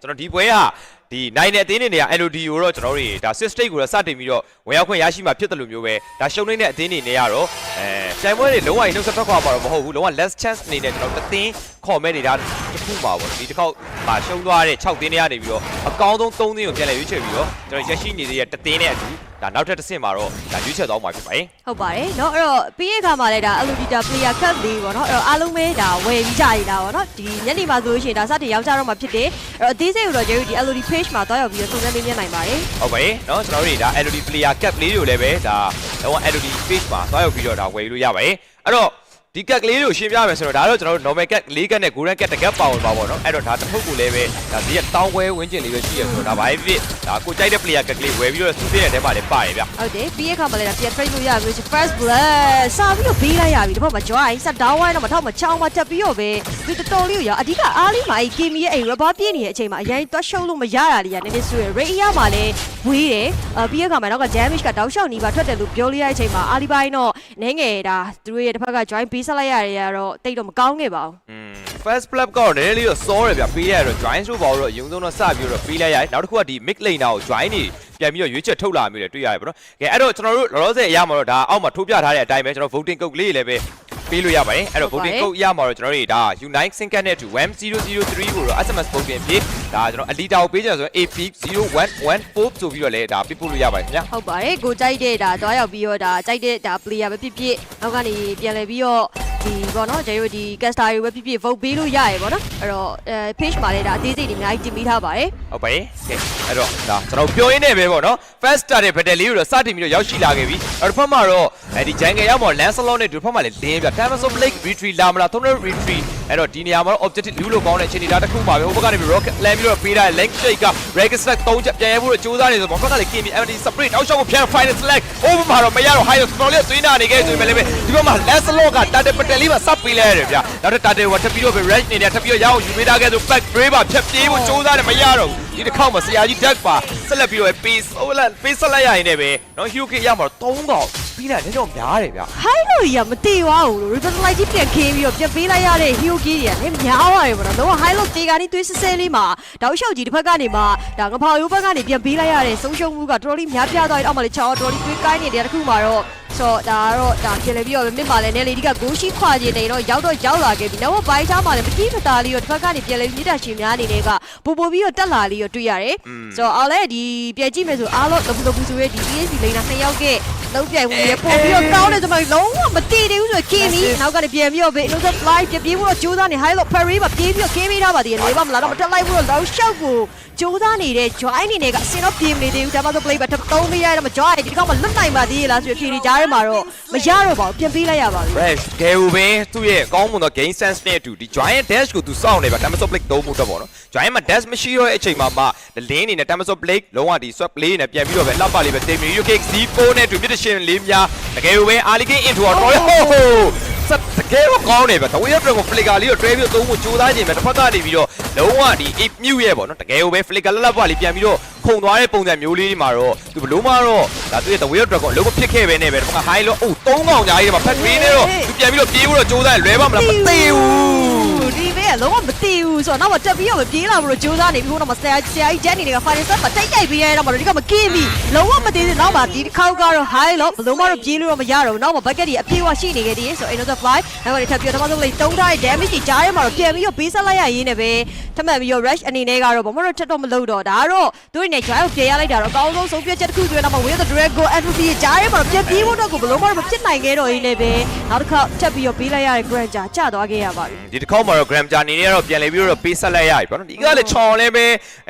ကျွန်တော်ဒီပွဲဟာဒီနိုင်တဲ့အသင်းတွေနေရာ LOD ကိုတော့ကျွန်တော်တို့ဒါ system ကိုတော့စတင်ပြီးတော့ဝင်ရောက်ခွင့်ရရှိမှဖြစ်တယ်လို့မျိုးပဲဒါရှုံးနေတဲ့အသင်းတွေနေရတော့ပြိုင်ပွဲတွေလုံးဝနှုတ်ဆက်ထွက်ခွာမှာတော့မဟုတ်ဘူးလုံးဝ less chance အနေနဲ့ကျွန်တော်တသင်းခေါ်မဲ့နေတာတစ်ခုပါပေါ့ဒီတစ်ခေါက်မှာရှုံးသွားတဲ့6သင်းတွေကနေပြီးတော့အကောင်းဆုံး3သင်းကိုပြန်လည်ရွေးချယ်ပြီးတော့ကျွန်တော်ရရှိနေတဲ့တသင်းနဲ့အတူဒါနောက်ထပ်တစ်ဆင့်မှာတော့ဒါရွေးချယ်သွားမှာဖြစ်ပါတယ်ဟုတ်ပါတယ်เนาะအဲ့တော့ပြီးရခါမှာလဲဒါ LOD player cup လေးပေါ့เนาะအဲ့တော့အားလုံးပဲဒါဝယ်ပြီးကြရတာပေါ့เนาะဒီညနေမှာဆိုလို့ရှိရင်ဒါစတင်ရောက်ကြတော့မှာဖြစ်တယ်အဲ့တော့အသေးစိတ်ကိုတော့ကျွန်တော်ဒီ LOD page မှာတွားရောက်ပြီးတော့စုံစမ်းမေးမြန်းနိုင်ပါတယ်ဟုတ်ပါတယ်เนาะကျွန်တော်တို့ဒါ LOD player cup လေးတွေကိုလည်းပဲဒါတော့ LOD page မှာတွားရောက်ပြီးတော့ဒါဝယ်လို့ရပါတယ်အဲ့တော့ဒီကက်ကလေးတွေကိုရှင်းပြမယ်ဆိုတော့ဒါတော့ကျွန်တော်တို့ normal cat 4ကက်နဲ့ golden cat တစ်ကက်ပါဝင်ပါပေါ့နော်အဲ့တော့ဒါတစ်ထုပ်ကိုလည်းပဲဒါဒီကတောင်းပွဲဝင်းကျင်လေးပဲရှိရဆိုတော့ဒါဘာဖြစ်ဒါကိုကြိုက်တဲ့ player ကက်ကလေးဝယ်ပြီးတော့စူးပြည့်တဲ့ထဲမှာလည်းပါတယ်ဗျဟုတ်တယ်ပြီးရခါမှာလည်းဒါပြန် trade လို့ရပြီ first blood စာပြီးတော့ဘေးလိုက်ရပြီဒီဘက်မှာ join set down ဝိုင်းတော့မထောက်မချောင်းမတက်ပြီးတော့ပဲဒီတော်တော်လေးကိုရအဓိကအားလေးမှာအဲ့ game ရဲ့အဲ့ rubber ပြင်းနေတဲ့အချိန်မှာအရင်တွတ်ရှုံးလို့မရတာလေးကနည်းနည်းဆိုရ rate ရမှာလည်းဝေးတယ်ပြီးရခါမှာတော့ damage ကတောက်လျှောက်နေပါထွက်တယ်လို့ပြောလို့ရတဲ့အချိန်မှာအားလေးပိုင်းတော့နည်းငယ်ဒါသူတို့ရဲ့တစ်ဖက်က join ပေးဆက်လိုက်ရတယ်ရတော့တိတ်တော့မကောင်းခဲ့ပါဘူး။ first flap ကတော့နည်းနည်းလေးတော့စောရဗျပေးရတော့ join ဆိုပါတော့အရင်ဆုံးတော့စပြီးတော့ပေးလိုက်ရတယ်နောက်တစ်ခုကဒီ mid lane ကို join နေပြန်ပြီးတော့ရွေးချက်ထုတ်လာမျိုးတွေတွေ့ရတယ်ပေါ့နော်။ကဲအဲ့တော့ကျွန်တော်တို့လောလောဆယ်အရမှာတော့ဒါအောက်မှာထိုးပြထားတဲ့အတိုင်းပဲကျွန်တော် voting code လေးလည်းပဲပေးလို့ရပါတယ်အဲ့တော့ voting code ရမှာတော့ကျွန်တော်တို့ဒါ unite sync နဲ့ to 1003ကိုတော့ SMS voting ဖြစ်ဒါကျွန်တော် elite ကိုပေးကြဆိုရင် AP0114 ဆိုပြီးတော့လည်းဒါပြပို့လို့ရပါတယ်ခင်ဗျာဟုတ်ပါတယ်ကိုကြိုက်တဲ့ဒါတွားရောက်ပြီးတော့ဒါကြိုက်တဲ့ဒါ player ပဲဖြစ်ဖြစ်နောက်ကနေပြန်လည်ပြီးတော့ဒီပေါ့နော်ကျွန်တော်ဒီ caster တွေပဲဖြစ်ဖြစ် vote ပေးလို့ရရပေါ့နော်အဲ့တော့page မှာလည်းဒါအသေးစိတ်တွေအများကြီးတင်ပေးထားပါတယ်ဟုတ်ပါတယ်ကဲအဲ့တော့ဒါကျွန်တော်ပြောရင်းနဲ့ပဲပေါ့နော် first started battle လေးကိုတော့စတင်ပြီးတော့ရောက်ရှိလာခဲ့ပြီအဲ့တော့ဖက်မှာတော့ဒီ jungle ရောက်မှာ Lancelot နဲ့ဒီဖက်မှာလည်းလင်းပြ Time of Blake retreat လာမလား Thunder retreat အဲ့တော့ဒီနေရာမှာတော့ objective လူလို့ကောင်းတဲ့အခြေအနေဒါတစ်ခုပါပဲဟိုဘက်ကနေပြီး rocket လမ်းပြီးတော့ပေးထားတဲ့ leg shake က Regen stack 3ချက်ပြန်ရဲဖို့ကြိုးစားနေဆိုဘက်ကလည်း KM MD spray အောက်ရှောက်ကိုပြန် final select over မှာတော့မရတော့ high တော်တော်လေးသွေးနာနေခဲ့ဆိုပေမဲ့လည်းဒီဘက်မှာ Lancelot က target battle လေးမှာစပ်ပေးလိုက်ရတယ်ဗျနောက်ထပ် target ကထပ်ပြီးတော့ rush နေတယ်ထပ်ပြီးတော့ရအောင်ယူပေးထားခဲ့ဆို back brave ပါဖြတ်ပြေးဖို့ကြိုးစားတယ်မရတော့ဒီတစ်ခေါက်မှာဆရာကြီး duck ပါဆက်လက်ပြီးတော့ pace ဟိုလာ pace ဆက်လိုက်ရရင်လည်းပဲနော် Hugh ရမှာတော့3កောင်ပြီးတာလည်းတော့များတယ်ဗျ high လို့ကြီးကမတေသွားဘူးလို့ revitalize ကြီးပြန်ခင်းပြီးတော့ပြန်ပေးလိုက်ရတဲ့ Hugh ကြီးတွေကလည်းများပါတယ်ပေါ့နော်တော့ high လို့တေကနေသွေးဆဲဆဲလေးမှာတောက်လျှောက်ကြီးတစ်ဖက်ကနေမှဒါငဖော်ရိုးဘက်ကနေပြန်ပေးလိုက်ရတဲ့ဆုံးရှုံးမှုကတော်တော်လေးများပြားသွားတယ်အောက်မှာလေချောင်းတော်တော်လေးသွေးကိုင်းနေတဲ့တစ်ခုမှာတော့ဆိုတော့ဒါပြန်လေပြီးတော့မြစ်မှာလည်းနေလေဒီကဂိုးရှိခွာခြင်းနေတော့ရောက်လာခဲ့ပြီနောက်ဘိုင်းချားမှာလည်းမတိမတာလေးတော့တစ်ဖက်ကနေပြန်လေမြစ်တာရှင်များအနေနဲ့ကပို့ပြီးတော့တက်လာလေးတော့တွေ့ရတယ်ဆိုတော့အားလည်းဒီပြန်ကြည့်မယ်ဆိုအားလို့လပူဆိုရဲဒီ ESC လိန်နာ2ယောက်ကလုံးပြိုင်ဝင်ရပို့ပြီးတော့ကောင်းတယ်ဆိုမှလုံးဝမတိသေးဘူးဆိုတော့ KM နောက်ကနေပြန်ပြီးတော့ Innocent Fly ပြပြေးဖို့တော့ကြိုးစားနေ High လို့ Perry မှာပြေးပြီးတော့ KM ထားပါသေးတယ်လေးပါမလားတော့မတက်လိုက်ဘူးတော့လောက်ရှောက်ကိုကြိုးစားနေတဲ့ join အနေနဲ့ကအစင်တော့ပြေးမနေသေးဘူးဒါမှမဟုတ် play ပါ3ပေးရတော့မ join ဒီကောင်မှလွတ်နိုင်ပါသေးလားဆိုပြီးဖြေနေကြရဲမှာတော့မရတော့ပါဘူးပြန်ပေးလိုက်ရပါပြီ fresh ကဲဦးပဲသူ့ရဲ့အကောင်းမွန်သော game sense နဲ့အတူဒီ giant dash ကိုသူစောင့်နေပါ Time of Blake သုံးဖို့တော့ပေါ့နော် giant မှာ dash မရှိတော့တဲ့အချိန်မှာမှလင်းနေနဲ့ Time of Blake လုံးဝဒီ swap play နဲ့ပြန်ပြီးတော့ပဲလှပလေးပဲတင်ပြီး UK Z4 နဲ့အတူ mission လေးများတကယ်ဦးပဲ early game into တော့ဟိုစက်တကယ်ကောင်းနေပါတဝေးရတဲ့ကို flicker လေးကိုတွဲပြီးသုံးဖို့ကြိုးစားခြင်းပဲတစ်ဖက်ကနေပြီးတော့လုံးဝဒီ ape mute ရဲ့ပေါ့နော်တကယ်ဦးပဲ flicker လပ်လေးပြန်ပြီးတော့ခုံသွားတဲ့ပုံစံမျိုးလေးမှာတော့သူဘလို့မှတော့ဒါသူရဲ့ the way of dragon လုံးဝဖြစ်ခဲ့ပဲနဲ့ပဲဒီက high လို့အိုး3កောင်ကြားကြီးမှာ fat green နဲ့တော့သူပြန်ပြီးတော့ပြေးဖို့တော့ကြိုးစားလွဲပါမလားမသိဘူးဒီပဲလုံးဝမသိဘူးဆိုတော့နောက်မှတက်ပြီးတော့ပြေးလာဖို့ကြိုးစားနေပြီးတော့ဆရာကြီးဂျန်နေက final set မှာတိတ်ကြိုက်ပေးရတော့မှဒီကမကင်းပြီလုံးဝမသိသေးနောက်မှဒီတစ်ခေါက်ကတော့ high လို့ဘလုံးမှတော့ပြေးလို့တော့မရတော့ဘူးနောက်မှ bucket ကြီးအပြေးဝရှိနေခဲ့သေးဆို Innocent Fly နောက်ကနေထပ်ပြီးတော့တော့လေတုံးထားတဲ့ damage ကြီးကြားထဲမှာတော့ပြန်ပြီးတော့ပေးဆက်လိုက်ရရင်းနဲ့ပဲထပ်မှတ်ပြီးတော့ rush အနေနဲ့ကတော့ဘာမှတော့ချက်တော့မလုပ်တော့ဒါကတော့သူတို့နေ drive ကိုပြေးရလိုက်တာတော့အကောင်းဆုံးဆုံးဖြတ်ချက်တစ်ခုဆိုရင်တော့ Way of the Dragon FP ကြားထဲမှာပြန်ပြေးဖို့တော့ကိုဘလုံးမှတော့မဖြစ်နိုင်ခဲ့တော့ရင်းနဲ့ပဲနောက်တစ်ခါချက်ပြီးတော့ပေးလိုက်ရတဲ့ Grand ကြာကျသွားခဲ့ရပါပြီဒီတစ်ခေါက်မှာတော့ Gram ကြာနေနေတော့ပြန်လေပြီးတော့ပေးဆက်လိုက်ရပြီပေါ့နော်ဒီကလည်းချော်လဲပဲ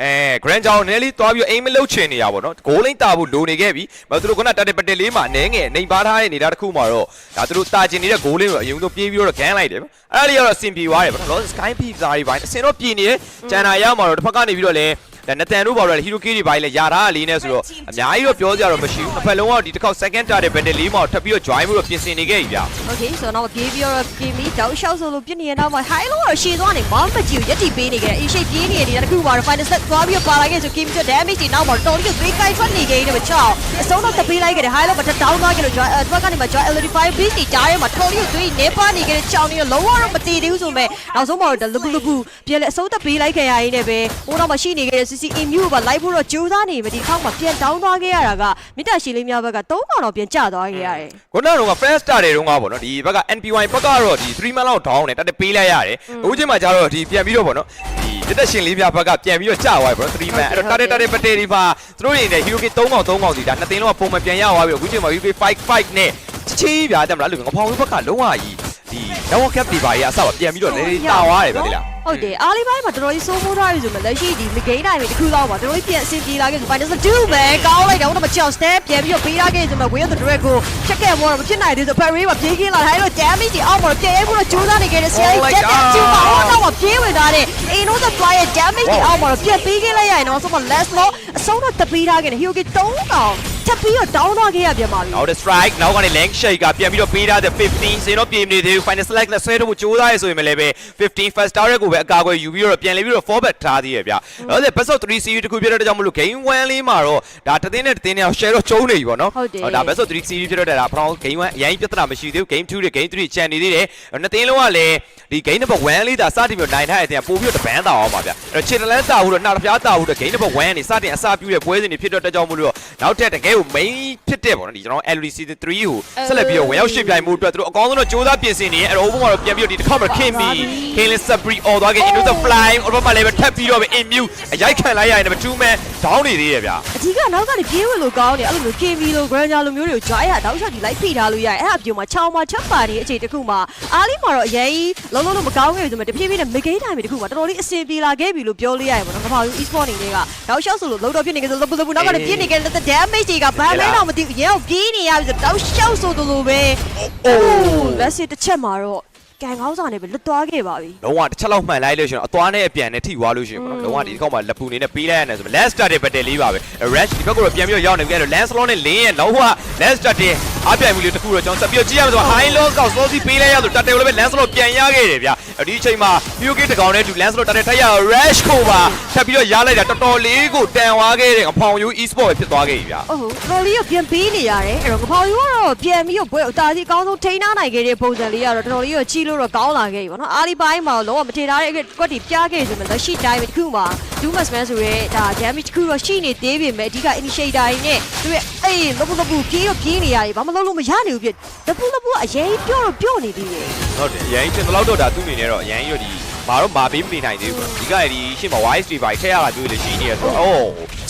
Grand ကြာကိုနည်းလေးသွားပြီးအိမ်မလုတ်ချင်နေရပါတော့ဂိုးလိမ့်တာဖို့လိုနေခဲ့ပြီမဟုတ်သူတို့ကတက်ပတက်လေးမှာအနေငယ်နေပါထားတဲ့နေတာတစ်ခုမှာတော့ဒါသူတို့တာကျင်နေတဲ့ဂိုးလေးကိုအရင်ဆုံးပြေးပြီးတော့ဂန်းလိုက်တယ်ပေါ့အဲ့ဒါလေးကတော့အဆင်ပြေသွားတယ်ပေါ့နော် Sky Peak ဇာရီပိုင်းအစင်တော့ပြေးနေတယ်ဂျန်နာရမှာတော့တစ်ဖက်ကနေပြီးတော့လဲ ဒါနတန်တို့ဘာလို့လဲဟီရိုကီတွေဘာလဲယာထားလေးနဲ့ဆိုတော့အများကြီးတော့ပြောစရာတော့မရှိဘူးတစ်ဖက်လုံးကဒီတစ်ခေါက် second target battle လေးမှာထပ်ပြီးတော့ join မှုတော့ပြင်ဆင်နေခဲ့ပြီဗျ Okay ဆိုတော့ပြေးပြီးတော့ပြေးပြီးတောက်လျှောက်ဆိုလို့ပြစ်နေရတော့မှ high လုံးတော့ရှည်သွားနေမောင်းမကြည့်ရက်တီပေးနေခဲ့အရှိပြေးနေတယ်တခုပါတော့ final set သွားပြီးတော့ပါလာခဲ့ဆို game ချ damage တွေနောက်မှာတော်ပြီး3 guy ထွက်နေခဲ့တယ်မချောင်းအဆုံးတော့တပေးလိုက်ခဲ့တယ် high လုံးမှာတက် down သွားခဲ့လို့ joy ဘက်ကနေမှာ joy LD5 beast တွေကြားထဲမှာတော်ပြီး3နေပါနေခဲ့တဲ့ချောင်းတွေလုံးဝတော့မတည်သေးဘူးဆိုမဲ့နောက်ဆုံးမှာတော့လူလူပြန်လဲအဆုံးတပေးလိုက်ခဲ့ရင်းနဲ့ပဲဟိုတော့မှရှိနေခဲ့တဲ့ CC immune ကလိုက်ဖို့တော့ကြိုးစားနေပြီဒီခေါက်မှာပြန် down သွားခဲ့ရတာကမိတ္တရှိလေးများဘက်က3ကောင်တော့ပြန်ကျသွားခဲ့ရတယ် ခုနကတော့ first star တွေတုန်းကပေါ့နော်ဒီဘက်က NPY ဘက်ကတော့ဒီ3 man လောက် down နဲ့တက်ပေးလိုက်ရတယ်အခုချိန်မှာကျတော့ဒီပြန်ပြီးတော့ပေါ့နော်ဒီတက်ရှင်လေးပြဘက်ကပြန်ပြီးတော့ကျသွားပြီပေါ့နော်3 man အဲ့တော့ target ပတ်တေးဒီမှာသူတို့ရင်းနဲ့ Hero 3ကောင်စီဒါနှစ်သိန်းလုံးကပုံမှန်ပြန်ရသွားပြီအခုချိန်မှာ VP 5နဲ့ချီးပြတယ်မလားလို့ငါဖောင်ဘက်ကလုံးဝကြီးဒီ Down Cap တွေပါကြီးအစပါပြန်ပြီးတော့လေတာသွားတယ်ဗျာဒီလားဟုတ်တယ်အားလေးပိုင်းမှာတော်တော်ကြီးစိုးမိုးထားပြီဆိုမှလက်ရှိဒီမဂိမ်းတိုင်းတွေတစ်ခုလောက်ပါတော်တော်ကြီးပြန်အဆင်ပြေလာခဲ့ဆို Final 2ပဲကောင်းလိုက်တော့တော့မချောက် step ပြန်ပြီးတော့ပေးထားခဲ့ဆိုမှ Way of the Direct ကိုချက်ခဲ့ပေါ်တော့မဖြစ်နိုင်သေးဆို Parry မှာပြေးခင်းလာတယ်အဲ့တော့ damage တွေအောက်မှာပြန်ရဲဖို့တော့ကြိုးစားနေခဲ့တဲ့ဆရာကြီးချက်တဲ့ချူပါတော့မှာပြေးဝင်ထားတဲ့ Eno the Flyer damage တွေအောက်မှာပြန်ပေးခင်းလိုက်ရရင်တော့ဆိုမှ last law အဆုံးတော့တပေးထားခဲ့တယ် Hyoki 3ကောင်ချက်ပြီးတော့ down သွားခဲ့ရပြန်ပါပြီ နောက် strike နောက်ကနေ length shake ကပြန်ပြီးတော့ပေးထားတဲ့15စင်တော့ပြေမနေသေးဘူး final select နဲ့ဆွဲတော့ကြိုးစားရဆိုရင်လည်းပဲ15 first tower ကိုပဲအကာအကွယ်ယူပြီးတော့ပြန်လေပြီးတော့ forward ထားသေးရဗျ။အဲ့ဒါ best of 3 series တခုပြတဲ့ကြောင့်မလို့ game 1လေးမှာတော့ဒါတသိန်းနဲ့တသိန်းနဲ့ share တော့ကျုံးနေပြီပေါ့နော်။ဒါ best of 3 series ပြတဲ့ဒါ from game 1အရင်ပြဿနာမရှိသေးဘူး game 2နဲ့ game 3ချန်နေသေးတယ်။နှစ်သိန်းလုံးကလည်းဒီ game number 1လေးဒါစတင်ပြီးနိုင်ထားတဲ့အတင်ပို့ပြီးတော့တပန်းတာအောင်ပါဗျ။အဲ့တော့ခြေတလန်းတာဘူးတော့နှာတစ်ပြားတာဘူးတော့ game number 1နေစတင်အစပြုတဲ့ပွဲစဉ်တွေဖြစ်တော့တဲ့ကြောင့်မလို့နောက်ထပ်တကယ်ကို main ဖြစ်တဲ့ပေါ့နော်ဒီကျွန်တော် LD season 3ကိုဆက်လက်ပြီးတော့ဝင်ရောက်ရှင်းပြိုင်မှုအတွက်သူတို့အကောင်းဆုံးတော့စူးစမ်းပြင်ဆင်နေရင်အဲ့တော့ open မှာတော့ပြန်ပြီးတော့ဒီတစ်ခါမှခင်ပြီ Killing Spree all သွားခဲ့ into the fly open မှာလည်းပဲထပ်ပြီးတော့ပဲ immune အရိုက်ခံလိုက်ရရင်2 man down နေသေးရဲ့ဗျာအကြီးကနောက်ကနေပြေးဝင်လို့ကောင်းတယ်အဲ့လိုမျိုး KB လို Granger လိုမျိုးတွေကို joy ရတောက်ချက်ဒီလိုက်ဖိထားလို့ရတယ်အဲ့ဒါပြုံမှာချောင်းမှာချက်ပါနေအခြေတစ်ခုမှာအားလေးမှာတော့အရင်လုံးလုံးမကောင်းခဲ့ဘူးဆိုမှတဖြည်းဖြည်းနဲ့မဂိမ်းတိုင်းတစ်ခုမှာတော်တော်လေးအဆင်ပြေလာခဲ့ပြီလို့ပြောလို့ရတယ်ပေါ့နော်ကမ္ဘာယူ e-sport နေတွေကတောက်လျှောက်ဆိုလို့လုံးတော့ဖြစ်နေကြဆိုလို့နောက်ကနေပြေးနေခဲ့တဲ့ damage တွေကဘာလဲတော့မသိဘူးရဲကိုပြေးနေရပြီဆိုတောက်လျှောက်ဆိုလို့ပဲအိုးလက်စစ်တစ်ချက်မှာတော့ကန်ကောင်းစားနေပဲလွတ်သွားခဲ့ပါပြီလုံးဝတစ်ချက်လောက်မှန်လိုက်လို့ရှိရင်အသွားနဲ့အပြန်နဲ့ထိသွားလို့ရှိရင်ပေါ့နော်လုံးဝဒီတစ်ခေါက်မှာလက်ပူနေနဲ့ပေးလိုက်ရတယ်ဆိုတော့ last start တဲ့ battle လေးပါပဲ rush ဒီဘက်ကတော့ပြန်ပြီးတော့ရောက်နေပြီအဲ့တော့ lance long နဲ့လင်းရဲ့လုံးဝ last start တဲ့အပြိုင်မှုလေးတစ်ခုတော့ကျွန်တော်ဆက်ပြီးတော့ကြည့်ရမယ်ဆိုတော့ high low ကောက်စောစီပေးလိုက်ရဆိုတက်တယ်ကိုလည်းပဲ lance long ပြန်ရခဲ့တယ်ဗျာဒီအချိန်မှာ POK တကောင်နဲ့တူ lance long တက်တယ်ထက်ရ rush ကိုပါထပ်ပြီးတော့ရလိုက်တာတော်တော်လေးကိုတန်သွားခဲ့တယ်အဖောင်ယူ e-sport ပဲဖြစ်သွားခဲ့ပြီဗျာဟုတ်တော်လေးကိုပြန်ပေးနေရတယ်အဲ့တော့ကဖောင်ယူကတော့ပြန်ပြီးတော့ပွဲအသာစီအကောင်းဆုံးထိန်းထားနိုင်ခဲ့တဲ့ပုံစံလေးကတော့တော်တော်လေးကိုချီလို့တော့ကောင်းလာခဲ့ပြီပေါ့နော်အားလီပိုင်းမှာလုံးဝမထေထားတဲ့ကွက်တီပြခဲ့ဆိုမှလက်ရှိတိုင်းတစ်ခုမှာ Dumas Man ဆိုရဲဒါ damage တစ်ခုတော့ရှိနေသေးပေမဲ့အဓိက initiator တွေနဲ့သူရဲ့အေးလပပြေးနေရတယ်ဘာမှလုပ်လို့မရနေဘူးပြလပအရင်ပြော့နေသေးတယ်ဟုတ်တယ်အရင်ချင်းတော့တော့ဒါသူ့အနေနဲ့တော့အရင်ရောဒီမာတော့မာပေးမနေနိုင်သေးဘူးဒီကဒီရှင်းမှာ wise တွေပါထည့်ရတာတွေ့လို့ရှိနေရဆိုတော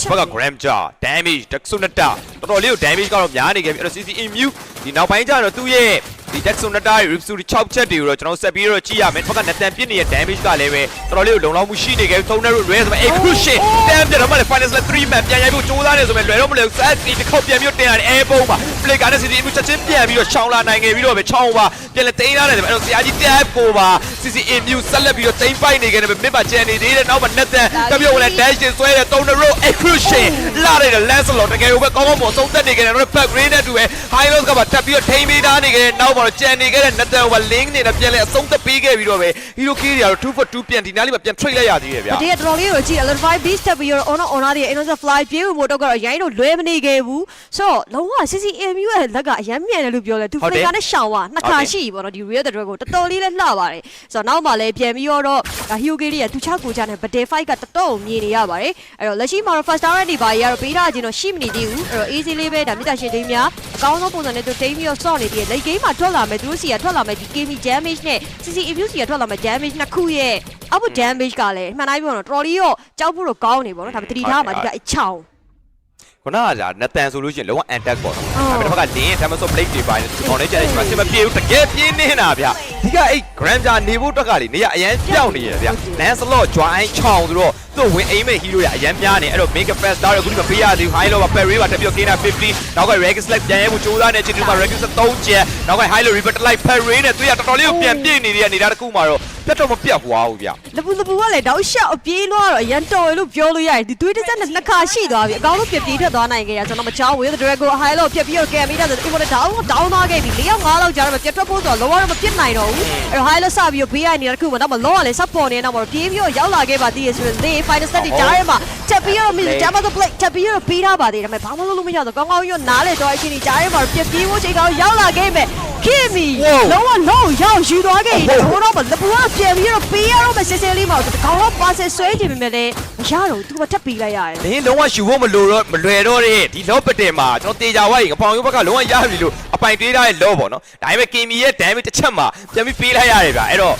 ့ဘက်က gram jar damage တက်ဆုနတာတော်တော်လေးကို damage ကတော့များနေခဲ့ပြီအဲ့တော့ CC immune ဒီနောက်ပိုင်းကျတော့သူ့ရဲ့ဒီ Jackson နဲ့တား Ripsu 6ချက်တွေကိုတော့ကျွန်တော်ဆက်ပြီးတော့ကြည့်ရမယ်။ဘက်ကနတန်ပြစ်နေတဲ့ damage ကလည်းပဲတော်တော်လေးကိုလုံလောက်မှုရှိနေခဲ့ပြီ။3နဲ့ rare ဆိုပေမဲ့ Excrucian တန်ပြတော့မှလည်း final 3 man ပြန်ရိုက်ဖို့ကြိုးစားနေဆိုပေမဲ့လွယ်တော့မလွယ်ဘူး။ set ဒီတစ်ခေါက်ပြန်ပြီးတော့တင်ရတယ် air bomb ပါ။ play ကလည်း CC immune ချက်ချင်းပြန်ပြီးတော့ရှောင်းလာနိုင်ခဲ့ပြီးတော့ပဲချောင်းပါပြန်လဲတင်ရတယ်ဆိုပေမဲ့အဲ့တော့ဆရာကြီး tap ကိုပါ CC immune ဆက်လက်ပြီးတော့တင်ပိုက်နေခဲ့တယ်ပဲ mid ပါကျန်နေသေးတယ်။နောက်မှာနတန်ကပြောဝင်လဲ dash တင်ဆွဲတယ်3နဲ့ row Excrucian လာတဲ့ Lancelot တကယ်ကိုပဲကောင်းကောင်းမဆုံးသက်နေခဲ့တယ်။တော့ back green နဲ့တူပဲ high lows ကပါတက်ပြီးတော့ထိန်းပေးထားနေခဲ့တယ်။နောက်မှာတော့ကျန်နေခဲ့တဲ့နတန်ဝလင်းနေနဲ့ပြန်လဲအဆုံးသက်ပေးခဲ့ပြီးတော့ပဲ Hero Key တွေကတော့2 for 2ပြန်ဒီနားလေးမှာပြန် trade လိုက်ရသေးတယ်ဗျာဒီတော်တော်လေးကိုကြည့် Alert 5 beast တက်ပြီးတော့ honor တွေ innocent fly ပြေးဖို့တော့ကတော့ရိုင်းတော့လွဲမနေခဲ့ဘူးဆိုတော့လုံးဝ CCMU ရဲ့လက်ကအရမ်းမြန်တယ်လို့ပြောလဲသူ flicker နဲ့ရှောင်းသွားနှစ်ခါရှိပြီပေါ့နော်ဒီ real the drag ကိုတော်တော်လေးလဲလှပါတယ်ဆိုတော့နောက်မှလည်းပြန်ပြီးတော့ဒါ Hero Key တွေသူချကိုချနဲ့ battle fight ကတော်တော်မြင်နေရပါတယ်အဲ့တော့လက်ရှိမှာတော့ first tower တွေပါရတော့ပေးထားခြင်းတော့ရှိမနေသေးဘူးအဲ့တော့ easy လေးပဲဒါမြစ်တာရှင်တွေများအကောင်းဆုံးပုံစံနဲ့သူတိမ်းပြီးတော့စော့နေသေးတယ် late game မှာထွက်လာမယ်သူတို့စီကထွက်လာမယ်ဒီ KB damage နဲ့ CCMU စီကထွက်လာမယ် damage နှစ်ခုရဲ့အောက် damage ကလည်းမှန်တိုင်းပြောတော့တော်တော်လေးရောကြောက်ဖို့တော့ကောင်းနေပေါ့နော်ဒါပေမဲ့တတိထားမှာဒီကအချောင်းခုနကကြာနတန်ဆိုလို့ရှိရင်လုံးဝ attack ပေါ့နော်ဒါပေမဲ့တစ်ခါကလင်း damage of blade တွေပိုင်းနဲ့ခေါင်းနဲ့ကြာတယ်ဒီမှာစင်မပြေဘူးတကယ်ပြင်းနေတာဗျဒီကအဲ့ Granger နေဖို့အတွက်ကလေနေရအရန်ပြောင်းနေရဗျ Lancelot join ချောင်းဆိုတော့သူ တို့ဝင်အိမ်မဲ့ဟီးရိုးရအရန်များနေအဲ့တော့ make a fast တော့အခုဒီမပေးရသေးဘူး high low ပါ Perry ပါတက်ပြီး Kena 50နောက်က Rex Select ပြန်ရဲမှုကြိုးစားနေချင်တယ်မှာ Rex 3ကျန်နောက်က high low reverse လိုက် Perry နဲ့သူရတော်တော်လေးကိုပြန်ပြည့်နေတဲ့နေတာတခုမှာတော့ပြတ်တော့မပြတ်သွားဘူးဗျလပူကလည်းတောက်လျှောက်အပြေးလွှားတော့အရန်တော်ရလို့ပြောလို့ရတယ်ဒီသွေးတစ်စက်နဲ့နှစ်ခါရှိသွားပြီအကောင်းဆုံးပြပြေးထွက်သွားနိုင်ခဲ့ရကျွန်တော်မချောင်းဝေးတဲ့ Dragon High လို့ပြပြတော့ကဲမိတာဆိုဒီပေါ်တောင်းသွားခဲ့ပြီ4 5လောက်ကြာတော့ပြတ်ထွက်ဖို့ဆိုတော့လောကတော့မပြစ်နိုင်တော့ဘူးအဲ့တော့ High လို့စပြီးဘေးရနေတဲ့တခုမှာတော့မလောကလည်း support နေတော့ပြေးပြီးတော့ရောက်လာခဲ့ပါသေးရဲ့ဆိုရင် final set တွေကြားထဲမှာချက်ပြီးတော့ Miss Jama the Blake ချက်ပြီးတော့ပေးထားပါသေးတယ်ဒါပေမဲ့ဘာမှလုပ်လို့မရတော့ကောင်းကောင်းရွနားလေတော့အချင်းကြီးကြားထဲမှာပြပြေးဖို့ချိန်ကောင်းရောက်လာခဲ့မယ်Kimi လုံးရောက်ယူသွားခဲ့တယ်ဟိုတော့လပူကပြန်ပြီးတော့ပေးရတော့မစစ်စစ်လေးမှာတကောင်တော့ပါဆယ်ဆွဲချင်ပေမဲ့လည်းမရတော့သူကထပ်ပေးလိုက်ရတယ်လင်းလုံးဝယူဖို့မလွယ်တော့တဲ့ဒီလော့ပတင်မှာကျွန်တော်တေချာဝိုင်းငပောင်ရုပ်ဘက်ကလုံးဝရပြီလို့အပိုင်တွေးထားတဲ့လော့ပေါ့နော်ဒါပေမဲ့ Kimi ရဲ့ damage တစ်ချက်မှာပြန်ပြီးပေးလိုက်ရတယ်ဗျအဲ့တော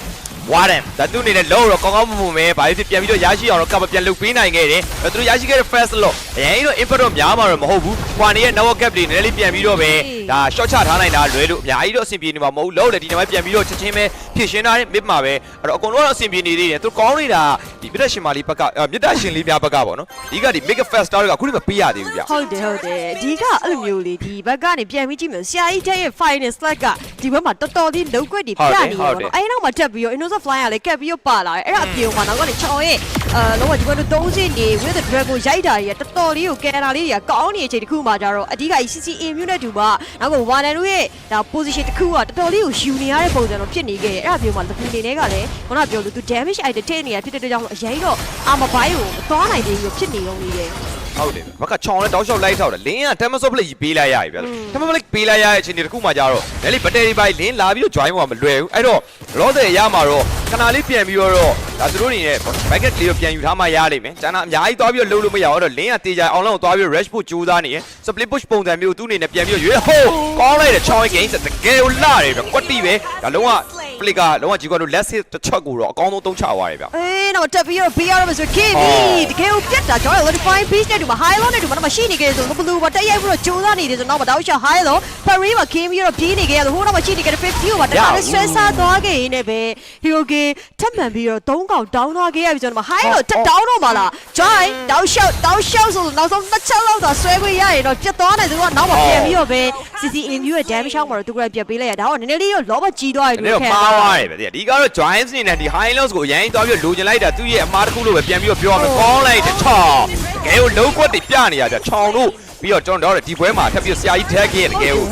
့ဝါဒန်ဒါသူအနေနဲ့လောတော့ကောင်းကောင်းမွန်ပဲဘာဖြစ်ပြန်ပြီးတော့ရရှိအောင်တော့ကပ်ပြန်လုတ်ပေးနိုင်ခဲ့တယ်သူတို့ရရှိခဲ့တဲ့ first lot အရင်တော့ input တော့များမှာတော့မဟုတ်ဘူးခွာနေရဲ့ network gap တွေနည်းနည်းလေးပြန်ပြီးတော့ပဲဒါ short ချထားနိုင်တာလွယ်လို့အများကြီးတော့အဆင်ပြေနေမှာမဟုတ်ဘူးလောလေဒီနေ့မှပြန်ပြီးတော့ချက်ချင်းပဲဖြည့်ရှင်းထားတဲ့ mid မှာပဲအဲ့တော့အကုန်လုံးတော့အဆင်ပြေနေသေးတယ်သူကောင်းနေတာဒီမြတ်ရှင်မာလေးဘက်ကမြတ်ရှင်လေးများဘက်ကပေါ့နော်ဒီကဒီ make a fast star ကအခုဒီမပေးရသေးဘူးဗျဟုတ်တယ်ဒီကအဲ့လိုမျိုးလေဒီဘက်ကနေပြန်ပြီးကြည့်မယ်ဆရာကြီးတဲ့ရဲ့ final slot ကဒီဘက်မှာတော်တော်လေးလုံးကွက်တွေပြနေရောအဲ့နောက်မှာတက်ပြီးတော့ Innocent Fly ကလည်းကပ်ပြီးတော့ပါလာတယ်အဲ့ဒါအပြေမှာနောက်ကနေချောင်းရဲ့လုံးဝဒီဘက်တို့3စင်းနေ with the dragon ရိုက်တာကြီးတော်တော်လေးကိုကယ်နာလေးတွေကကောင်းနေတဲ့အချိန်တစ်ခုမှကြတော့အဓိက CCA မြို့နဲ့တူပါနောက်ကဝါနန်တို့ရဲ့ဒါ position တစ်ခုကတော်တော်လေးကိုယူနေရတဲ့ပုံစံတော့ဖြစ်နေခဲ့တယ်အဲ့ဒါမျိုးမှာလူနေတွေကလည်းခုနပြောလို့သူ damage item ထည့်နေရဖြစ်တဲ့အတွက်ကြောင့်အရင်တော့အာမဘိုင်းကိုမသွားနိုင်သေးဘူးဖြစ်နေလုံးလေးတယ်ဟုတ်တယ်ဘက်ကချောင်းလဲတောက်လျှောက်လိုက်ထောက်တယ်လင်းက Tamaso Play ပေးလိုက်ရပြီဗျာ Tamaso Play ပေးလိုက်ရတဲ့အချိန်ဒီတစ်ခုမှကြတော့လည်းလေဘက်တရီပိုင်းလင်းလာပြီးတော့ join မှာမလွယ်ဘူးအဲ့တော့လောတဲ့ရမှာတော့ခဏလေးပြန်ပြီးတော့ဒါသူတို့အနေနဲ့ bucket လေးကိုပြန်ယူထားမှရလိမ့်မယ်ကျန်တာအများကြီးသွားပြီးတော့လှုပ်လို့မရတော့လင်းကတေချာအောင်လောက်ကိုသွားပြီး rush ဖို့ကြိုးစားနေရယ် split push ပုံစံမျိုးသူ့အနေနဲ့ပြန်ပြီးတော့ရွေးဟိုးကောင်းလိုက်တယ်ချောင်းရဲ့ game တကယ်ကိုလာတယ်ဗျကွက်တီပဲဒါလုံးဝ play ကလုံးဝကြီးကတော့ let's hit တစ်ချက်ကိုတော့အကောင်းဆုံးသုံးချသွားတယ်ဗျတော့တက်ပြီးတော့ BR မှာဆို KB တကယ်ကိုပြတ်တာကျွန်တော် define beast နဲ့တူမှာ high low နဲ့တူမှာမရှိနေကြတယ်ဆိုတော့ blue ဘာတက်ရိုက်ပြီးတော့ကြိုးစားနေတယ်ဆိုတော့တော့ရှော့ high low Perry မှာ KB တော့ပြေးနေကြရဆိုဟိုတော့မရှိနေကြတယ်50ကိုပါတခါလေး stress သွားခဲ့ရင်းနဲ့ပဲ Hiroki ထပ်မှန်ပြီးတော့3កောင်တောင်းသွားခဲ့ရပြီဆိုတော့ high low တက်တောင်းတော့ပါလား join တောင်းရှော့ဆိုနောက်ဆုံး2ချက်လောက်သာဆွဲခွင့်ရရင်တော့ပြတ်သွားတယ်သူကနောက်မှပြန်ပြီးတော့ပဲ CCA မျိုးရဲ့ damage ရှောင်းမှာတော့သူကပြတ်ပေးလိုက်ရဒါတော့နည်းနည်းလေးတော့လောဘကြီးသွားတယ်လို့ခံစားရတယ်ဗျဒီကတော့ joins နေနဲ့ဒီ high lows ကိုအရင်သွားပြီးလိုချင်လိုက်တာသူ့ရဲ့အမားတစ်ခုလို့ပဲပြန်ပြီးတော့ပြောရမယ်ကောင်းလိုက်တယ်ချောင်းတကယ်ကိုလုံးကွက်တွေပြနေရဗျချောင်းတို့ပြီးတော့ကျွန်တော်တို့ဒီပွဲမှာထပ်ပြီးဆရာကြီး tag ရဲ့တကယ်ကို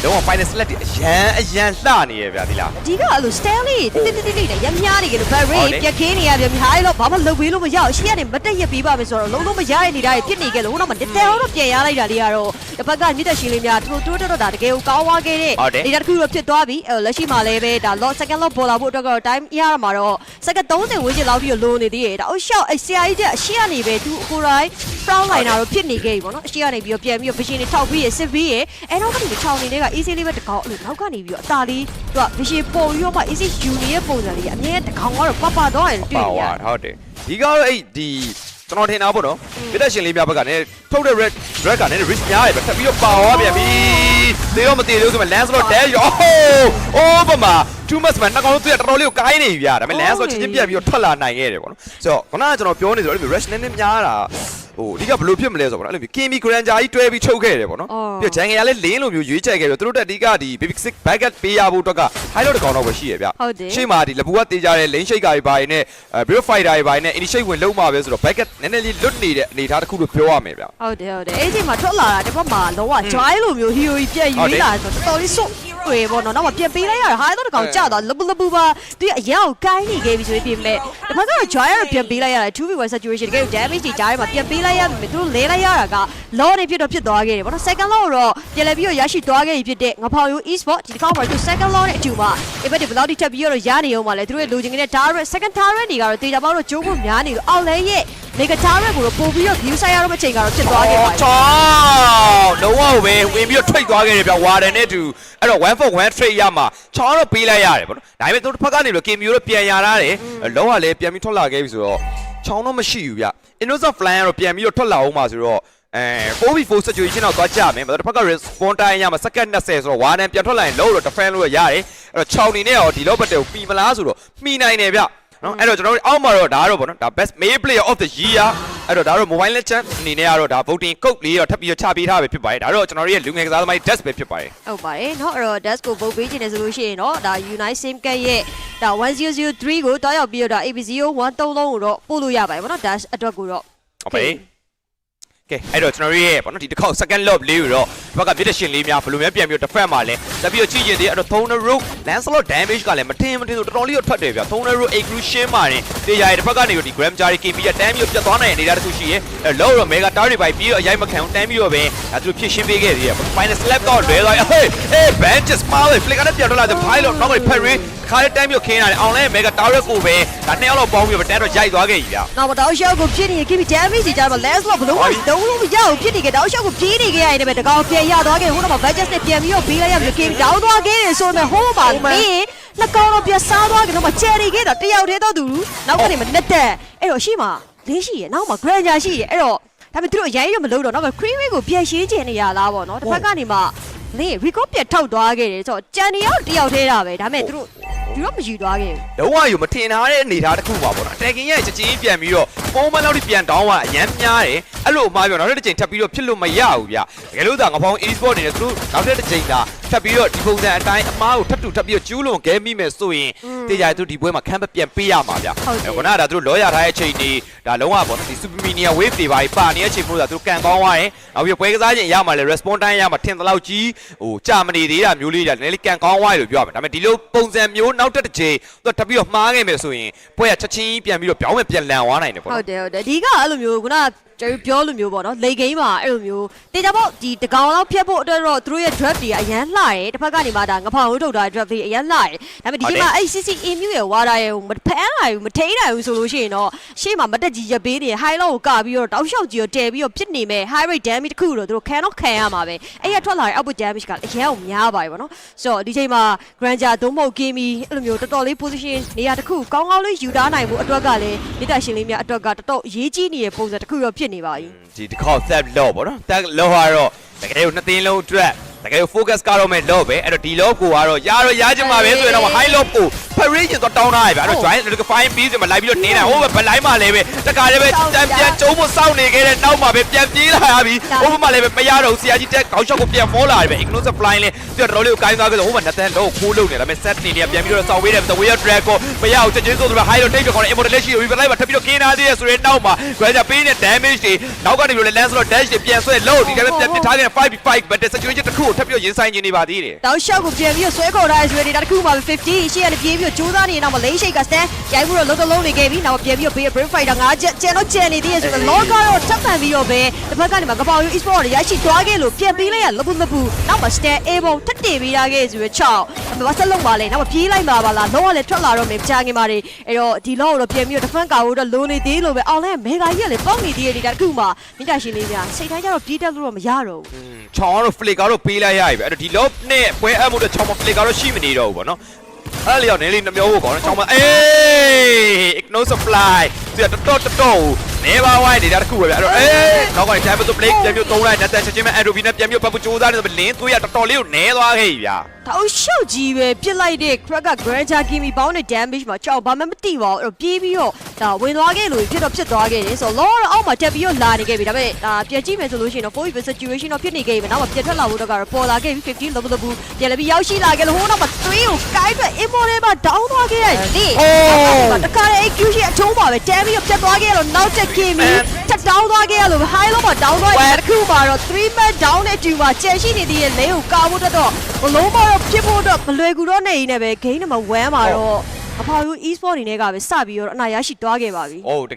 လုံးဝ final select တွေအရန်လှနေရဗျဒီလားဒီကအဲ့လို Stanley တိတိရများနေကြလို့ Barry ပြက်ခင်းနေရဗျဟိုင်းလို့ဘာမှလုပ်ပေးလို့မရအောင်ရှေ့ကနေမတက်ရပေးပါမယ်ဆိုတော့လုံးလုံးမရရနေတာဖြစ်နေကြလို့ဟိုတော့မတက်တော့ပြန်ရလိုက်တာလေးကတော့တစ်ဖက်ကမြစ်တက်ရှင်လေးများတို့တော့ဒါတကယ်ကိုကောင်းသွားခဲ့တဲ့ဒီတစ်ခုတော့ဖြစ်သွားပြီလက်ရှိမှာလည်းပဲဒါ second lot ပေါ်လာဖို့အတွက်ကတော့ time ရရမှာတော့ second 30ဝန်းကျင်လောက်ပြီးလိုနေသေးတယ်ဒါအရှော့ဆရာကြီးတဲ့အရှေ့ကနေပဲသူကိုယ်တိုင် front line တော့ဖြစ်နေခဲ့ပြီပေါ့နော်အရှေ့ကနေပြီးတော့ပြန်ပြီးတော့ vision တွေထောက်ပြီးရစစ်ပြီးရအဲ့တော့ကနေချောင်းနေတဲ့က easy လေးပဲတကောက်အဲ့လိုနောက်ကနေပြီးတော့အသာလေးသူက vision ပေါ်ပြီးတော့မှ easy ယူနေတဲ့ပုံစံလေးအမြဲတကောင်ကတော့ပတော့ရင်တွေ့နေရတယ်ဟုတ်တယ်ဒီကတော့အဲ့ဒီကျွန်တော်ထင်တာပေါ့နော်ပြည့်ရှင်လေးများဘက်ကလည်းထုတ်တဲ့ red ကလည်း risk များတယ်ပဲထပ်ပြီးတော့ပါသွားပြန်ပြီသေတော့မသေးလို့ဆိုမှ lance တော့ dash ရောအိုးဘာမှာ too much မှာနှစ်ကောင်တို့တော်တော်လေးကိုကိုင်းနေပြီဗျာဒါပေမဲ့ lance တော့ချင်းချင်းပြတ်ပြီးတော့ထွက်လာနိုင်ခဲ့တယ်ပေါ့နော်ဆိုတော့ခုနကကျွန်တော်ပြောနေဆိုတော့ rush နည်းနည်းများတာဟိုဒီကဘယ်လိုဖြစ်မလဲဆိုတော့အဲ့လိုမျိုး Kimi Granger ကြီးတွဲပြီးချုပ်ခဲ့တယ်ပေါ့နော်ပြီးတော့ဂျန်ငယ်ကလည်းလင်းလိုမျိုးရွေးချယ်ခဲ့ပြီးသူတို့တက်ဒီကဒီ Big 6 back ပေးရဖို့အတွက်က high load တကောင်တော့ပဲရှိရဗျရှေ့မှာဒီလပူကတေးကြတဲ့ lane shake တွေပါနေနဲ့ Brio fighter တွေပါနေ initiate ဝင်လုံးမှာပဲဆိုတော့ back နည်းနည်းလေးလွတ်နေတဲ့အနေအထားတစ်ခုလို့ပြောရမယ်ဗျဟုတ်တယ်အဲ့ဒီမှာထွက်လာတာတစ်ဖက်မှာလောက joy လိုမျိုး hero ကြီးပြည့်ရွေးလာဆိုတော့တော်လေးစွတ်တွေပေါ့နော်နောက်မှပြန်ပေးလိုက်ရတာ high load တကောင်ကြာသွားလပူပါသူအရင်ကိုကိုင်းနေခဲ့ပြီဆိုပြီးပြင်မဲ့တစ်ဖက်ကတော့ joy ကိုပြန်ပေးလိုက်ရတာ 2v1 situation တကယ် damage တွေကြားထဲမှာပြန်ပေးလိုက်ရမယ်သူလဲလိုက်ရတာကလောနေဖြစ်သွားခဲ့တယ်ဗောနော် second law တော့ပြန်လဲပြီးတော့ရရှိသွားခဲ့ပြီဖြစ်တဲ့ငဖောင်ယူ e-sport ဒီတစ်ခါမှာသူ second law နဲ့အတူမှာ effect တွေဘယ်လောက်ထိထပ်ပြီးတော့ရနေအောင်ပါလဲသူတို့ရဲ့လိုချင်နေတဲ့ target second target တွေကတော့တေချာပေါက်တော့ကျိုးဖို့များနေလို့အောက်လဲရဲ့ mega target ကိုတော့ပို့ပြီးတော့ view ဆိုင်ရတော့မချိန်ကတော့ဖြစ်သွားခဲ့ပါတယ်ချောင်းလုံးဝပဲဝင်ပြီးတော့ထိတ်သွားခဲ့တယ်ဗျဝါဒန်နဲ့တူအဲ့တော့ 1 for 1 trade ရမှာချောင်းတော့ပေးလိုက်ရတယ်ဗောနော်ဒါပေမဲ့သူတို့တစ်ဖက်ကနေပြီး Kimi တို့ပြန်ရတာတယ်လုံးဝလည်းပြန်ပြီးထွက်လာခဲ့ပြီဆိုတော့ချောင်းတော့မရှိဘူးဗျ Innocent Fly ကတော့ပြန်ပြီးတော့ထွက်လာအောင်ပါဆိုတော့4v4 situation တော့သွားကြမယ်ဘာလို့တစ်ဖက်က respawn time ရမှာ second 20ဆိုတော့ဝါဒန်ပြန်ထွက်လာရင်လုံးတော့ defend လို့ရတယ်အဲ့တော့6နေနဲ့ရောဒီလောဘတ်တဲကိုပြီမလားဆိုတော့မှီနိုင်တယ်ဗျ နော်အဲ့တော့ကျွန်တော်တို့အောက်မှာတော့ဒါကတော့ဗောနော်ဒါ best male player of the year အဲ့တော့ဒါတော့ mobile legend အနေနဲ့ကတော့ဒါ voting code လေးတော့ထပ်ပြီးတော့ချပေးထားပဲဖြစ်ပါတယ်ဒါတော့ကျွန်တော်တို့ရဲ့လူငယ်ကစားသမား desk ပဲဖြစ်ပါတယ် ဟုတ်ပါတယ်เนาะအဲ့တော့ desk ကို vote ပေးခြင်းနဲ့ဆိုလို့ရှိရင်เนาะဒါ Unite Sim Cat ရဲ့ဒါ1003ကိုတွားရောက်ပြီးတော့ဒါ AB01 လုံးကိုတော့ပို့လို့ရပါတယ်ဗောနော် dash အတွက်ကိုတော့ ဟုတ်ပြီကဲအဲ့တော့ကျွန်တော်တို့ရဲ့ဗောနော်ဒီတစ်ခေါက် second lob လေးကိုတော့ဒီဘက်က prediction လေးများဘယ်လိုများပြန်ပြီးတော့ defend မှာလဲတက်ပြီးတော့ကြည့်ရင်ဒီအဲ့တော့ Thunder Rook Lancelot damage ကလည်းမထင်ဆိုတော်တော်လေးတော့ထွက်တယ်ဗျာ Thunder Rook Exclusion မှာနေတရားရဲ့တစ်ဖက်ကနေတော့ဒီ Gram Jari KB ကတန်းပြီးတော့ပြတ်သွားနိုင်တဲ့အနေအထားတစ်ခုရှိရဲအဲ့လောတော့ Mega Tower တွေပိုက်ပြီးတော့အရိုက်မခံအောင်တန်းပြီးတော့ပဲဒါသူဖြစ်ရှင်းပေးခဲ့သေးတယ် Final Slap တော့လွဲသွားဟေး Benches မှာပဲ Flick နဲ့ပြန်ထွက်လာတဲ့ Pilot နောက်ကနေ Perry ခါရတန်းပြီးတော့ခင်းရတယ်အောင်လဲ Mega Tower ကိုပဲဒါနှစ်ယောက်လောက်ပေါင်းပြီးတော့တန်းတော့ရိုက်သွားခဲ့ကြီးဗျာ နောက်တော့ရှောက်ကိုဖြစ်နေ KB damage ကြီးကြတော့ Lancelot ဘလို့လုံးလုံးမရအောင်ဖြစ်နေကြတော့ရှောက်ကိုပြေးနေခဲ့ရတယ်ပဲတကောင်ပြန်ရသွားခဲ့ဟိုတော့ budget နဲ့ပြန်ပြီးတော့ပေးလိုက်ရပြီ KB တောင်းသွားခဲ့တယ်ဆိုတော့ဟိုမှာပြီးနှစ်ကောင်တော့ပြန်စားသွားကြတော့မှချယ်ရီခဲ့တာတယောက်တည်းတော့သူနောက်ကနေမနဲ့တက်အဲ့တော့ရှိမှာလင်းရှိရနောက်မှာ Granger ရှိရအဲ့တော့ဒါပေမဲ့သူတို့အရင်တော့မလုပ်တော့နောက်က Creamy ကိုပြန်ရှင်းချင်နေရလားပေါ့နော်တစ်ဖက်ကနေမှလင်း record ပြတ်ထောက်သွားခဲ့တယ်ဆိုတော့ကြံနေရောက်တယောက်တည်းတာပဲဒါပေမဲ့သူတို့ယူတော့မယူသွားခဲ့ဘူး လုံးဝယူမထင်ထားတဲ့အနေထားတစ်ခုပါပေါ့နော် attacking ရဲ့ချက်ချင်းပြန်ပြီးတော့ပုံမှန်လောက်ထိပြန်တောင်းသွားအရန်များတယ်အဲ့လိုအမှားပြောနောက်တစ်ချိန်ထပ်ပြီးတော့ဖြစ်လို့မရဘူးဗျတကယ်လို့သာငဖောင်း e-sport အနေနဲ့သူတို့နောက်တစ်ချိန်သာထပ်ပြီးတော့ဒီပုံစံအတိုင်းအမှားကိုထပ်ပြီးတော့ကျူးလွန်ခဲ့မိမယ်ဆိုရင်တရားသူဒီပွဲမှာခံပြန်ပေးရမှာဗျခုနကဒါသူတို့လောရထားတဲ့အချိန်ဒီဒါလုံးဝပေါ့နော်ဒီ super mania wave တွေပါနေတဲ့အချိန်မို့သာသူကန်ကောင်းသွားတယ်နောက်ပြီးပွဲကစားခြင်းရမှာလဲ response time ရမှာထင်သလောက်ကြီးဟိုကြာမနေသေးတာမျိုးလေးဒါနည်းနည်းကန်ကောင်းသွားတယ်လို့ပြောရမှာဒါပေမဲ့ဒီလိုပုံစံမျိုးနောက်တစ်ချိန်သူထပ်ပြီးတော့မှားခဲ့မယ်ဆိုရင်ပွဲကချက်ချင်းပြန်ပြီးတော့ပြောင်းပြန်လန်သွားနိုင်တယ်ပေါ့နော် ဟုတ်တယ်ဒီကအဲ့လိုမျိုးခုနကကျွန်တော်ပြောလို့မျိုးပေါ့နော်လေဂိမ်းမှာအဲ့လိုမျိုးတေချာပေါ့ဒီတကောင်လောက်ဖြတ်ဖို့အတွက်တော့သူတို့ရဲ့ draft တွေအရန်လှတယ်တစ်ဖက်ကနေမှဒါငဖောင်ဝှထုတ်တာ draft တွေအရန်လှတယ်ဒါပေမဲ့ဒီချိန်မှာအဲ့ CCA မြို့ရဲ့ဝါတာရဲ့မဖမ်းနိုင်ဘူးမထိန်းနိုင်ဘူးဆိုလို့ရှိရင်တော့ရှေ့မှာမတက်ကြီးရပေးနေ high low ကိုကပြီးတော့တောက်လျှောက်ကြီးကိုတဲပြီးတော့ဖြစ်နေမဲ့ high rate damage တစ်ခုတော့သူတို့ခံတော့ခံရမှာပဲအဲ့ရထွက်လာတဲ့ output damage ကအရန်ကိုများပါတယ်ပေါ့နော်ဆိုတော့ဒီချိန်မှာ Granger သုံးမဟုတ် Gamey အဲ့လိုမျိုးတော်တော်လေး position နေရာတစ်ခုကောင်းကောင်းလေးယူထားနိုင်မှုအတွက်ကလည်းမိသားရှင်လေးများအတွက်ကတော်တော်အရေးကြီးနေတဲ့ပုံစံတစ်ခုတော့ဖြစ်နေပါပြီဒီတစ်ခေါက် set low ပေါ့နော် set low ကတော့တကယ်ကိုနှစ်သိန်းလုံးအတွက်တကယ် focus ကတော့မဲ့ low ပဲအဲ့တော့ဒီ low ကိုကတော့ရချင်မှာပဲဆိုရင်တော့ high low ကို parade တော့တောင်းထားရပြီအဲ့တော့ join က fine ပြီးဆိုမှလိုက်ပြီးတော့နင်းတာဟိုဘက်လိုင်းမှာလည်းပဲတခါလည်းပဲပြန်ကျုံးဖို့စောင့်နေခဲ့တဲ့နောက်မှာပဲပြန်ပြေးလာရပြီဟိုဘက်မှာလည်းပဲမရတော့ဘူးဆရာကြီးတက်ခေါင်းရှော့ကိုပြန်မောလာတယ်ပဲ explosive flying လဲပြတော့တော်လေးကိုကိုင်းသွားခဲ့ဆိုဟိုဘက်နှစ်တန်းတော့ခိုးလုံနေဒါပေမဲ့ set နေပြန်ပြီးတော့စောင့်ဝေးတယ် the way drag ကိုမရအောင်ချက်ချင်းဆိုတော့ high low တိတ်ပြခေါ်တယ် immortal ရှိ revive မှာထပ်ပြီးတော့ကင်းထားသေးတယ်ဆိုရင်နောက်မှာ graduate ပေးနေ damage တွေနောက်ကနေပြီးတော့ Lancelot dash တွေပြန်ဆွဲလို့ဒီကနေ့ပြန်ပစ်ထားခဲ့ 5v5 but situation တစ်ခုကိုထပ်ပြီးတော့ရင်ဆိုင်နေပါသေးတယ်တောက်လျှောက်ကိုပြန်ပြီးဆွဲခေါ်ထားတဲ့ဆွဲတွေဒါတစ်ခုမှ50ရှေ့ကနေပြေးပြီးတော့ကြိုးစားနေနောက်မှာလိမ့်ရှိတ်ကစတန်ရိုက်ပြီးတော့လုံးနေခဲ့ပြီးနောက်ပြန်ပြီးတော့ဘေး Brave Fighter 5ချက်ကျန်တော့ကျန်နေသေးရဲ့ဆိုတော့ လောကတော့ထပ်ပန်ပြီးတော့ပဲတစ်ဖက်ကနေမှာကပောင်ယူ e-sport တွေရရှိသွားခဲ့လို့ပြန်ပေးလိုက်ရလပူနောက်မှာ stand A ပုံထပ်တင်ပေးထားခဲ့ဆိုရ6ဘာဆက်လုံးပါလဲနောက်မှာပြေးလိုက်ပါလားလုံးဝလည်းထွက်လာတော့မယ်ကြားငင်ပါတယ်အဲ့တော့ဒီလောကတော့ပြန်ပြီးတော့တစ်ဖက်ကာဖို့တော့လိုနေသေးလို့ပဲအောင်လဲမေဂါကြီးကလည်းပေါက်နေသေးတယ်ဒါတစ်ခုမှမိတာရှင်လေးများစိတ်တိုင်းကျတော့ပြေးတက်လို့တော့မရတော့ဘူးချောင်းကတော့ flick ကတော့ပေးလိုက်ရပြီအဲ့တော့ဒီ lob နဲ့ပွဲအပ်မှုတော့ချောင်းမ flick ကတော့ရှိမနေတော့ဘူးပေါ့နော်အဲ့လေနေလေးနှမျိုးကိုကောင်းချောင်းမအေး ignore supply သူကတော်နေပါဝိုင်းနေတာတခုပဲဗျအဲ့တော့နောက်ကနေ time to play ပြန်ပြီးသုံးလိုက်တဲ့ချက်ချင်းမဲ့ Adobe နဲ့ပြန်ပြီးပတ်ပကြိုးစားနေဆိုလင်းသွေးရတော်တော်လေးကိုနဲသွားခဲ့ပြီဗျာတောက်ရှောက်ကြီးပဲပြစ်လိုက်တဲ့ crack က Granger Gamey ပေါင်းတဲ့ damage မှာကြောက်ဘာမှမသိပါဘူးအဲ့တော့ပြေးပြီးတော့ဒါဝင်သွားခဲ့လို့ဖြစ်သွားခဲ့တယ်ဆိုတော့ Law အောက်မှာတက်ပြီးတော့လာနေခဲ့ပြီဒါပေမဲ့ဒါပြန်ကြည့်မယ်ဆိုလို့ရှိရင်တော့ 4v situation တော့ဖြစ်နေခဲ့ပြီနောက်မှာပြန်ထွက်လာဖို့တော့ကတော့ပေါ်လာခဲ့ပြီ15 level ပြန်လည်းပြီးရောက်ရှိလာခဲ့လို့ဟိုနောက်မှာ3ကိုကိုင်းပဲ immortal မှာ down သွားခဲ့ရတယ်ဒီတခါလေ AQ ရှိအချုံးပါပဲတဲပြီးတော့ပြတ်သွားခဲ့လို့နောက်တက် Gamey ထပ် down သွားခဲ့ရလို့ high လောက်မှာ down သွားတယ်တခုမှာတော့3 man down နဲ့2မှာကျန်ရှိနေသေးတဲ့လဲကိုကာဖို့တော့ဘလုံးမတော့ဖြစ်ဖို့တော့မလွယ်ကူတော့နေနေပဲ game number 1မှာတော့အဖော်ယူ e-sport တွေနဲ့ကပဲစပြီးတော့အနာရရှိသွားခဲ့ပါပြီဟုတ်